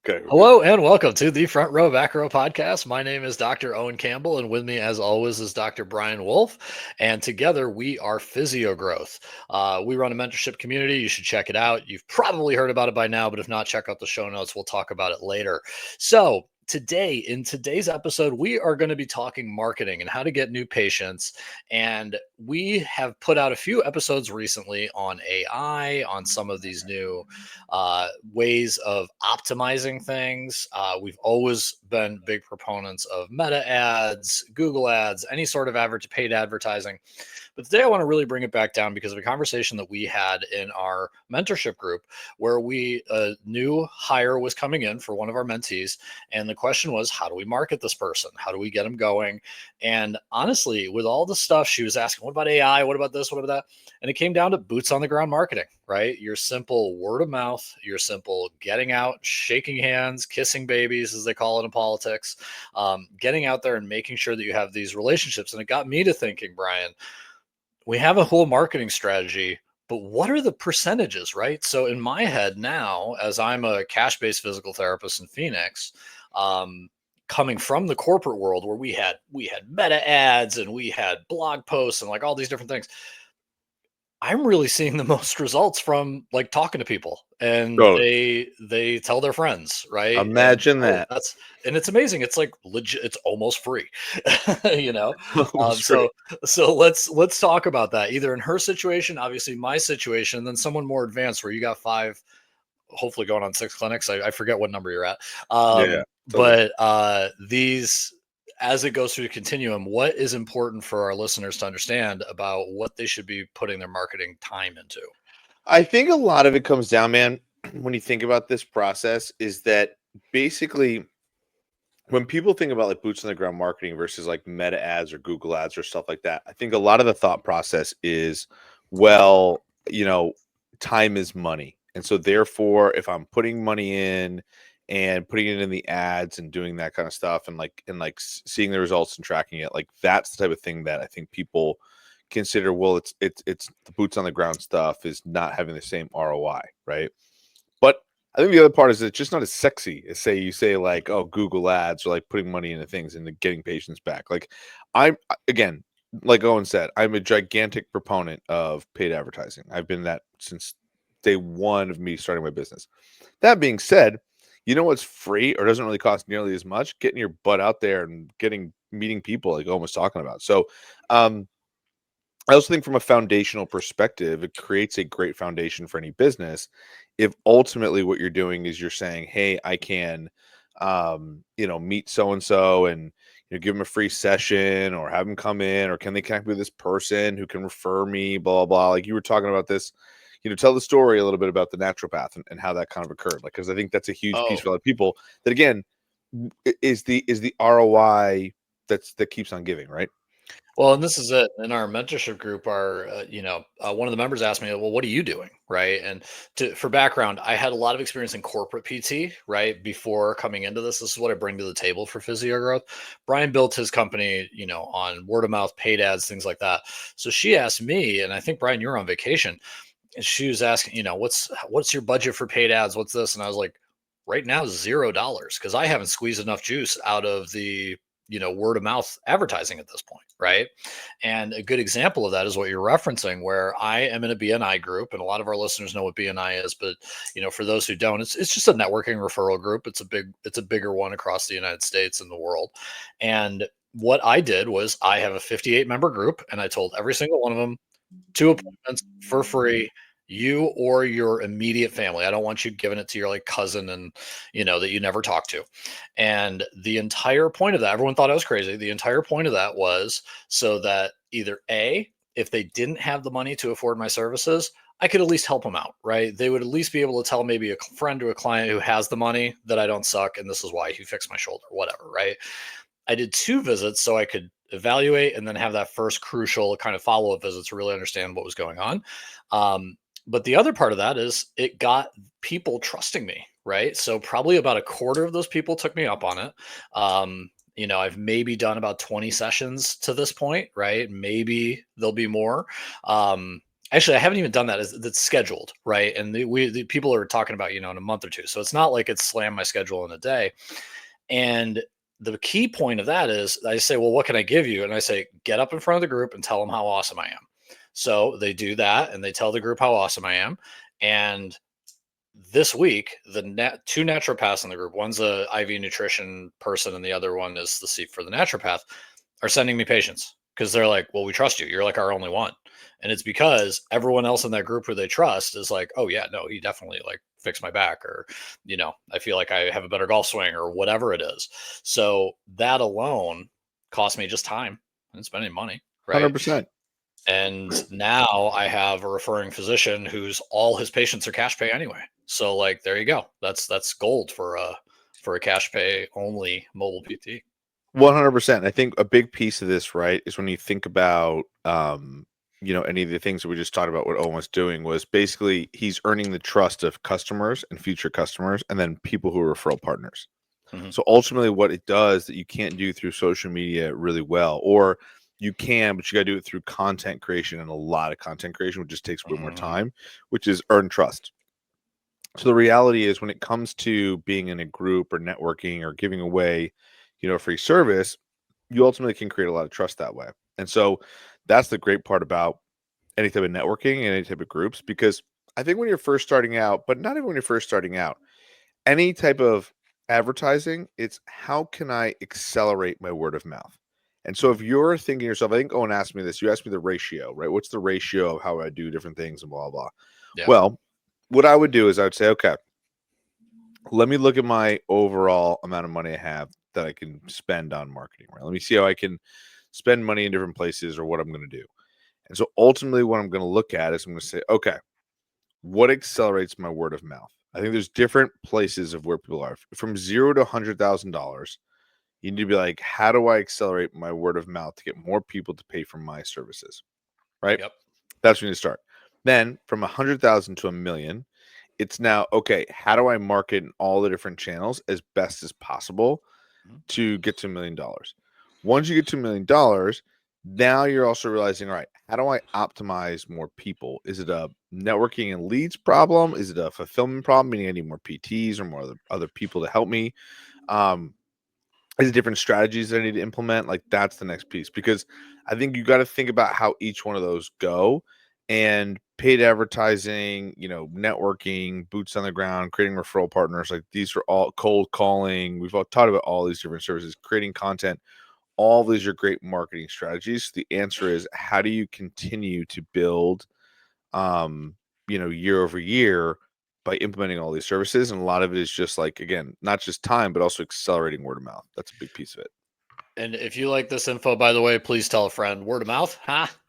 Okay, we're good. Hello and welcome to the Front Row Back Row podcast. My name is Dr. Owen Campbell, and with me, as always, is Dr. Brian Wolf. And together we are Physio Growth. We run a mentorship community. You should check it out. You've probably heard about it by now, but if not, check out the show notes. We'll talk about it later. So, in today's episode, we are going to be talking marketing and how to get new patients. And we have put out a few episodes recently on AI, on some of these new ways of optimizing things. We've always been big proponents of meta ads, Google ads, any sort of paid advertising. But today I want to really bring it back down because of a conversation that we had in our mentorship group where a new hire was coming in for one of our mentees. And the question was, how do we market this person? How do we get them going? And honestly, with all the stuff she was asking, what about AI? What about this? What about that? And it came down to boots on the ground marketing, right? Your simple word of mouth, your simple getting out, shaking hands, kissing babies, as they call it in politics, getting out there and making sure that you have these relationships. And it got me to thinking, Brian, we have a whole marketing strategy, but what are the percentages, right? So in my head now, as I'm a cash-based physical therapist in Phoenix, um, coming from the corporate world where we had meta ads and we had blog posts and like all these different things, I'm really seeing the most results from like talking to people and Totally. they tell their friends, right? And Imagine oh, that. and it's amazing. It's like legit, it's almost free, you know. Um, Almost free. so so let's talk about that. Either in her situation, obviously my situation, and then someone more advanced where you got five, hopefully going on six clinics. I forget what number you're at. Yeah, totally. But these as it goes through the continuum, what is important for our listeners to understand about what they should be putting their marketing time into? I think a lot of it comes down, man, when you think about this process, is that basically when people think about like boots on the ground marketing versus like meta ads or Google ads or stuff like that, I think a lot of the thought process is, well, time is money. And so therefore, if I'm putting money in and putting it in the ads and doing that kind of stuff and seeing the results and tracking it, like that's the type of thing that I think people consider, well, it's the boots on the ground stuff is not having the same ROI, right? But I think the other part is it's just not as sexy as say like, oh, Google ads or like putting money into things and getting patients back. Like I'm again, like Owen said, I'm a gigantic proponent of paid advertising. I've been that since day one of me starting my business. That being said, you know what's free or doesn't really cost nearly as much? Getting your butt out there and meeting people like Owen was talking about. So um I also think from a foundational perspective, it creates a great foundation for any business. If ultimately what you're doing is you're saying, hey, I can, meet so and so and give them a free session or have them come in, or can they connect with this person who can refer me, blah, blah, blah. Like you were talking about this, tell the story a little bit about the naturopath and how that kind of occurred. Like, because I think that's a huge piece Oh, for a lot of people that, again, is the ROI that keeps on giving, right? well, and this is it. In our mentorship group, one of the members asked me, "Well, what are you doing?" Right? And for background, I had a lot of experience in corporate PT. Right before coming into this, this is what I bring to the table for Physio Growth. Brian built his company, on word of mouth, paid ads, things like that. So she asked me, and I think Brian, you were on vacation, and she was asking, what's your budget for paid ads? What's this? And I was like, right now, $0 because I haven't squeezed enough juice out of the word of mouth advertising at this point, right? And a good example of that is what you're referencing, where I am in a BNI group, and a lot of our listeners know what BNI is, but for those who don't, it's just a networking referral group. It's a bigger one across the United States and the world. And what I did was I have a 58 member group, and I told every single one of them 2 appointments for free, you or your immediate family. I don't want you giving it to your like cousin and that you never talk to. And the entire point of that, everyone thought I was crazy. The entire point of that was so that either A, if they didn't have the money to afford my services, I could at least help them out, right? They would at least be able to tell maybe a friend or a client who has the money that I don't suck and this is why he fixed my shoulder, whatever, right? I did 2 visits so I could evaluate and then have that first crucial kind of follow up visit to really understand what was going on. But the other part of that is it got people trusting me, right? So probably about a quarter of those people took me up on it. I've maybe done about 20 sessions to this point, right? Maybe there'll be more. Actually, I haven't even done that. That's scheduled, right? And the people are talking about, in a month or two. So it's not like it's slammed my schedule in a day. And the key point of that is I say, well, what can I give you? And I say, get up in front of the group and tell them how awesome I am. So they do that and they tell the group how awesome I am. And this week, two naturopaths in the group, one's a IV nutrition person and the other one is the seat for the naturopath, are sending me patients because they're like, well, we trust you. You're like our only one. And it's because everyone else in that group who they trust is like, oh yeah, no, he definitely like fixed my back, or, I feel like I have a better golf swing or whatever it is. So that alone cost me just time and spending money. Right. 100%. And now I have a referring physician who's all his patients are cash pay anyway. So like there you go. That's gold for a cash pay only mobile PT. 100%. I think a big piece of this, right, is when you think about, any of the things that we just talked about, what Owen was doing was basically he's earning the trust of customers and future customers, and then people who are referral partners. Mhm. So ultimately, what it does that you can't do through social media really well, or you can, but you got to do it through content creation, and a lot of content creation, which just takes way more Mhm. time, which is earn trust. So the reality is when it comes to being in a group or networking or giving away, free service, you ultimately can create a lot of trust that way. And so that's the great part about any type of networking and any type of groups, because I think when you're first starting out, but not even when you're first starting out, any type of advertising, it's how can I accelerate my word of mouth? And so if Mhm. you're thinking to yourself, I think Owen asked me this, you asked me the ratio, right? What's the ratio of how I do different things and blah, blah. Yeah. Well, what I would do is I would say, okay, let me look at my overall amount of money I have that I can spend on marketing, right? Let me see how I can spend money in different places or what I'm going to do. And so ultimately, what I'm going to look at is I'm going to say, okay, what accelerates my word of mouth? I think there's different places of where people are from $0 to $100,000. You need to be like, how do I accelerate my word of mouth to get more people to pay for my services? Right. Yep. That's when you start. Then from 100,000 to 1 million, it's now, okay, how do I market in all the different channels as best as possible Mhm. to get to $1 million? Once you get to $1 million, now you're also realizing, all right, how do I optimize more people? Is it a networking and leads problem? Is it a fulfillment problem, meaning I need more PTs or more other people to help me? Is it different strategies that I need to implement? Like that's the next piece, because I think you got to think about how each one of those go, and paid advertising, networking, boots on the ground, creating referral partners. Like these are all cold calling. We've all talked about all these different services, creating content. All these are great marketing strategies. The answer is how do you continue to build, year over year by implementing all these services. And a lot of it is just like, again, not just time, but also accelerating word of mouth. That's a big piece of it. And if you like this info, by the way, please tell a friend. Word of mouth,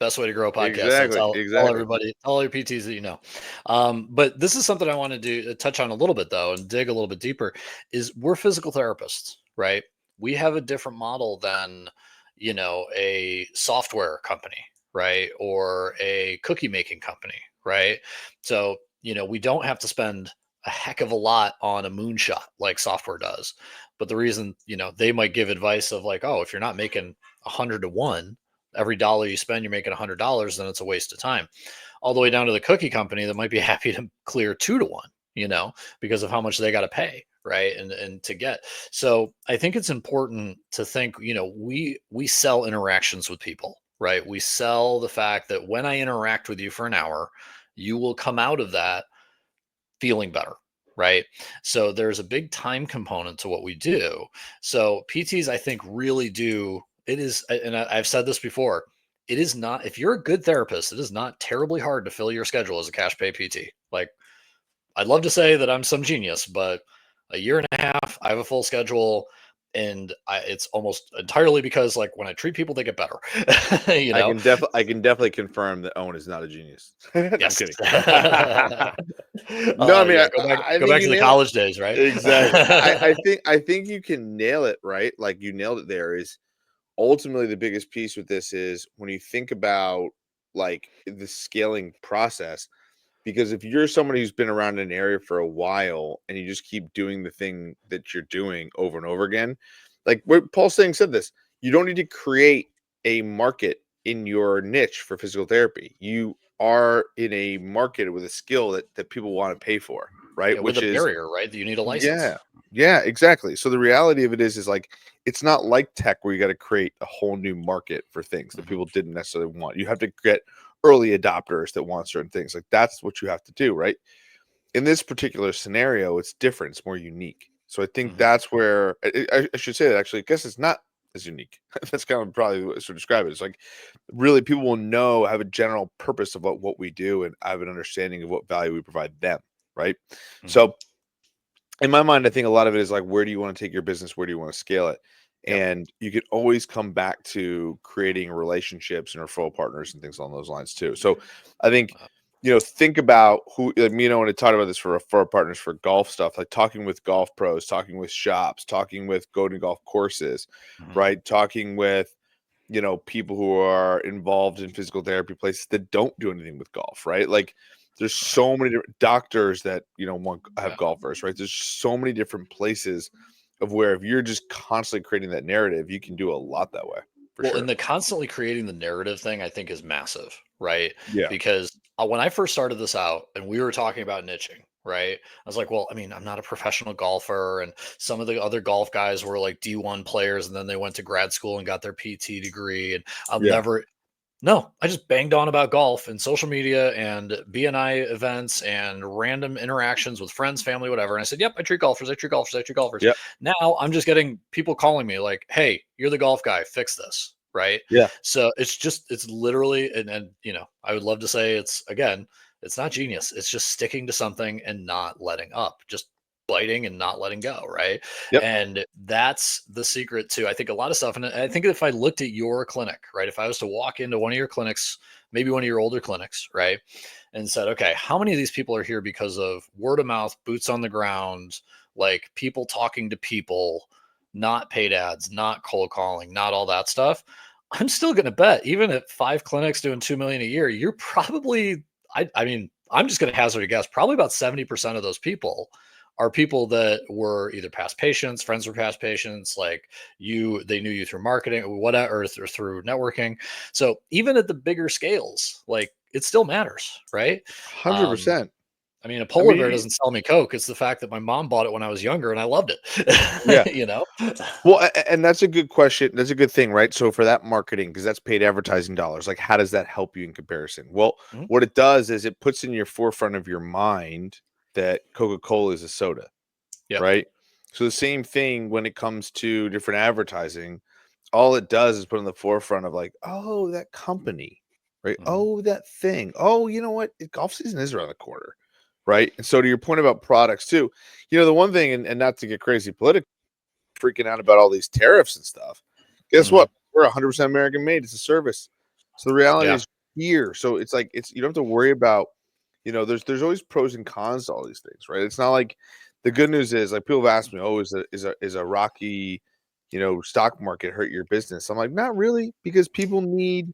best way to grow a podcast. So Exactly. tell Exactly. everybody, tell all your PTs that you know. But this is something I want to do touch on a little bit though, and dig a little bit deeper. Is we're physical therapists, right? We have a different model than a software company, right, or a cookie making company, right? So we don't have to spend a heck of a lot on a moonshot like software does. But the reason, they might give advice of like, oh, if you're not making 100 to 1, every dollar you spend, you're making $100, then it's a waste of time. All the way down to the cookie company that might be happy to clear 2 to 1, because of how much they got to pay. Right. And to get. So I think it's important to think, we sell interactions with people, right? We sell the fact that when I interact with you for an hour, you will come out of that feeling better, right? So there's a big time component to what we do. So PTs, I think, really do. It is, and I've said this before. It is not. If you're a good therapist, it is not terribly hard to fill your schedule as a cash pay PT. Like I'd love to say that I'm some genius, but a year and a half, I have a full schedule, and it's almost entirely because like when I treat people, they get better. you know, I can definitely confirm that Owen is not a genius. No, I'm Yes. kidding. No, I mean, Yeah, go back I go think back you to the nailed it. college days, right? Exactly. I think you can nail it, right? Like you nailed it there. Is ultimately the biggest piece with this is when you think about like the scaling process, because if you're somebody who's been around an area for a while and you just keep doing the thing that you're doing over and over again, like what Paul saying said this, you don't need to create a market in your niche for physical therapy. You are in a market with a skill that people want to pay for, right? Yeah, with Which a is barrier, right? That you need a license. yeah. Yeah, exactly. So the reality of it is like it's not like tech where you got to create a whole new market for things that Mhm. people didn't necessarily want. You have to get early adopters that want certain things. Like that's what you have to do, right? In this particular scenario, it's different. It's more unique. So I think Mhm. that's where I should say that actually. I guess it's not as unique. That's kind of probably what to describe it. It's like really people will know, have a general purpose of what we do, and have an understanding of what value we provide them, right? Mhm. So in my mind, I think a lot of it is like, where do you want to take your business? Where do you want to scale it? Yep. And you can always come back to creating relationships and referral partners and things along those lines too. So I think, Uh, think about who, like, me and Owen had talked about this for referral partners for golf stuff, like talking with golf pros, talking with shops, talking with go to golf courses, mhm. right? Talking with, people who are involved in physical therapy places that don't do anything with golf, right? Like there's Right. so many different doctors that, want have Yeah. golfers, right? There's so many different places of where if you're just constantly creating that narrative, you can do a lot that way for Well, sure. and the constantly creating the narrative thing, I think, is massive, right? Yeah. Because when I first started this out and we were talking about niching, right? I was like, well, I mean, I'm not a professional golfer. And some of the other golf guys were like D1 players and then they went to grad school and got their PT degree. And I'll Yeah. never, no, I just banged on about golf and social media and BNI events and random interactions with friends, family, whatever. And I said, "Yep, I treat golfers. I treat golfers. I treat golfers." Yep. Now I'm just getting people calling me like, "Hey, you're the golf guy. Fix this." Right. Yeah. So it's literally, and I would love to say it's again, it's not genius. It's just sticking to something and not letting up. Just biting and not letting go, right? Yep. And that's the secret to, I think, a lot of stuff. And I think if I looked at your clinic, right, if I was to walk into one of your clinics, maybe one of your older clinics, right, and said, okay, how many of these people are here because of word of mouth, boots on the ground, like people talking to people, not paid ads, not cold calling, not all that stuff. I'm still going to bet, even at 5 clinics doing 2 million a year, you're probably, I mean, I'm just going to hazard a guess, probably about 70% of those people are people that were either past patients, friends were past patients, like they knew you through marketing or whatever, or through networking. So even at the bigger scales, like it still matters, right? Um, 100%. I mean, a I polar bear mean, doesn't sell me Coke. It's the fact that my mom bought it when I was younger and I loved yeah. it. Well, and that's a good question. That's a good thing, right? So for that marketing, because that's paid advertising dollars, like how does that help you in comparison? Well, Mhm. what it does is it puts in your forefront of your mind that Coca-Cola is a soda, Yep. right? So the same thing when it comes to different advertising, all it does is put in the forefront of like, oh, that company, right? Mhm. Oh, that thing. Oh, you know what? Golf season is around the corner, right? And so to your point about products too, the one thing, and not to get crazy political, freaking out about all these tariffs and stuff. Guess Mhm. what? We're 100% American made. It's a service. So the reality Yeah. is here. So it's like you don't have to worry about, there's always pros and cons to all these things, right? It's not like the good news is like people have asked me, oh, is a rocky, stock market hurt your business? I'm like, not really, because people need,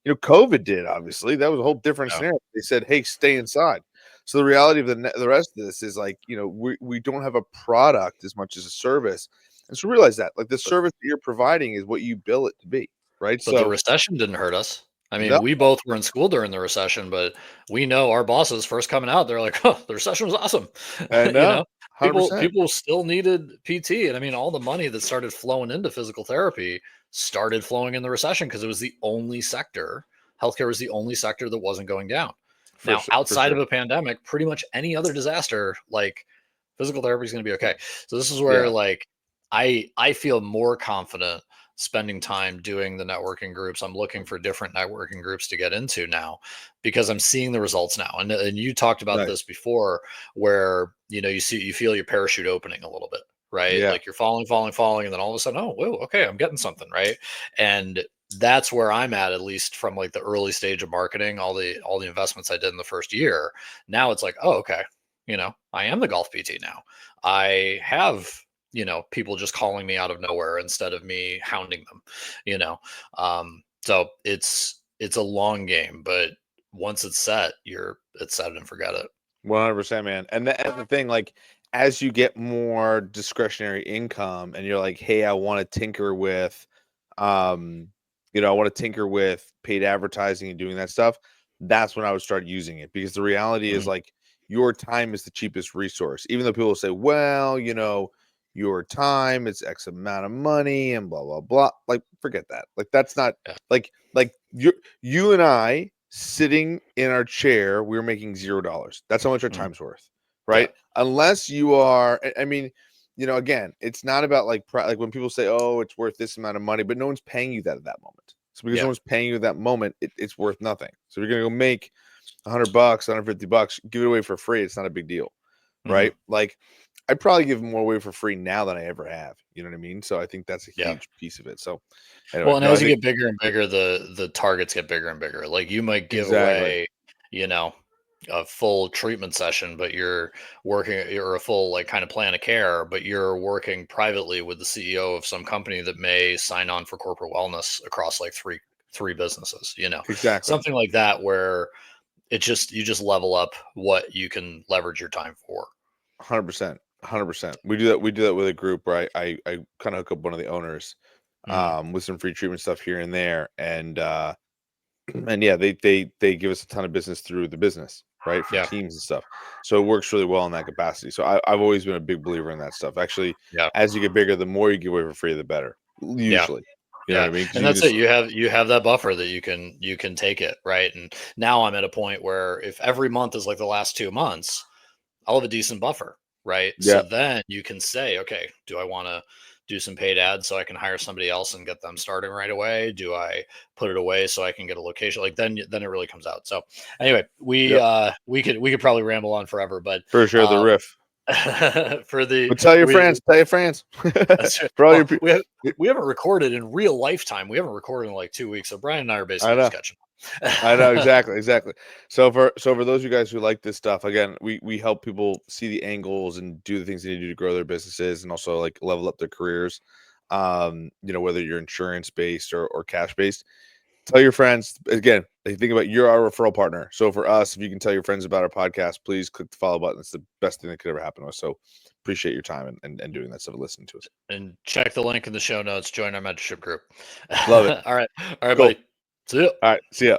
COVID did, obviously. That was a whole different Yeah. scenario. They said, hey, stay inside. So the reality of the rest of this is like, we don't have a product as much as a service. And so realize that like the But service that you're providing is what you bill it to be, right? But the So recession didn't hurt us. I no, mean, we both were in school during the recession, but we know our bosses first coming out, they're like, "Oh, the recession was awesome." I You know, know, people 100%. people still needed PT, and I mean, all the money that started flowing into physical therapy started flowing in the recession because it was the only sector. Healthcare was the only sector that wasn't going down. For Now, sure, for outside of sure. a pandemic, pretty much any other disaster, like physical therapy is going to be okay. So this is where Yeah. like I feel more confident spending time doing the networking groups. I'm looking for different networking groups to get into now because I'm seeing the results now. And you talked about this Nice. before where you feel your parachute opening a little bit, right? Yeah. Like you're falling, falling, falling, and then all of a sudden, oh, whoa, okay, I'm getting something, right? And that's where I'm at least from like the early stage of marketing, all the investments I did in the first year. Now it's like, oh, okay, I am the golf PT now. I have people just calling me out of nowhere instead of me hounding them, you know. So it's a long game, but once it's set, it's set and forget it. 100%, man. And the thing, like, as you get more discretionary income and you're like, hey, I want to tinker with, I want to tinker with paid advertising and doing that stuff. that's when I would start using it, because the reality is like your time is the cheapest resource. Even though people say, well, your time, it's X amount of money and blah, blah, blah. Like, forget that. Like, that's not Yeah. like you and I sitting in our chair, we're making $0. That's how much our time's worth, right? Yeah. Unless you are, I mean, again, it's not about like when people say, oh, it's worth this amount of money, but no one's paying you that at that moment. So because no one's paying you at that moment, it's worth nothing. So if you're gonna go make $100, $150, give it away for free. It's not a big deal, right? Like, I probably give more away for free now than I ever have. You know what I mean? So I think that's a huge piece of it. So anyway, well, and as you get bigger and bigger, the targets get bigger and bigger. Like, you might give away, a full treatment session, but you're a full like kind of plan of care, but you're working privately with the CEO of some company that may sign on for corporate wellness across like three businesses, exactly something like that, where you just level up what you can leverage your time for. 100%. 100%. We do that with a group where I kind of hook up one of the owners with some free treatment stuff here and there. And yeah, they give us a ton of business through the business, right? For teams and stuff. So it works really well in that capacity. So I've always been a big believer in that stuff. Actually, as you get bigger, the more you give away for free, the better. Usually. You know what I mean? And that's it. You have that buffer that you can take it, right? And now I'm at a point where if every month is like the last 2 months, I'll have a decent buffer, right? So then you can say, okay, do I want to do some paid ads so I can hire somebody else and get them starting right away? Do I put it away so I can get a location? Like, then it really comes out. So anyway, we could probably ramble on forever, but for sure, the riff. but tell your friends. That's right. For all Well, your we haven't recorded in real lifetime. We haven't recorded in like 2 weeks. So Brian and I are basically just catching up. I know, exactly. So for those of you guys who like this stuff, again, we help people see the angles and do the things they need to do to grow their businesses and also like level up their careers. Whether you're insurance based or cash based. Tell your friends. Again, they think about, you're our referral partner. So for us, if you can tell your friends about our podcast, please click the follow button. It's the best thing that could ever happen to us. So appreciate your time and doing that stuff and listening to us. And check the link in the show notes. Join our mentorship group. Love it. All right, cool. buddy. See ya. All right, see ya.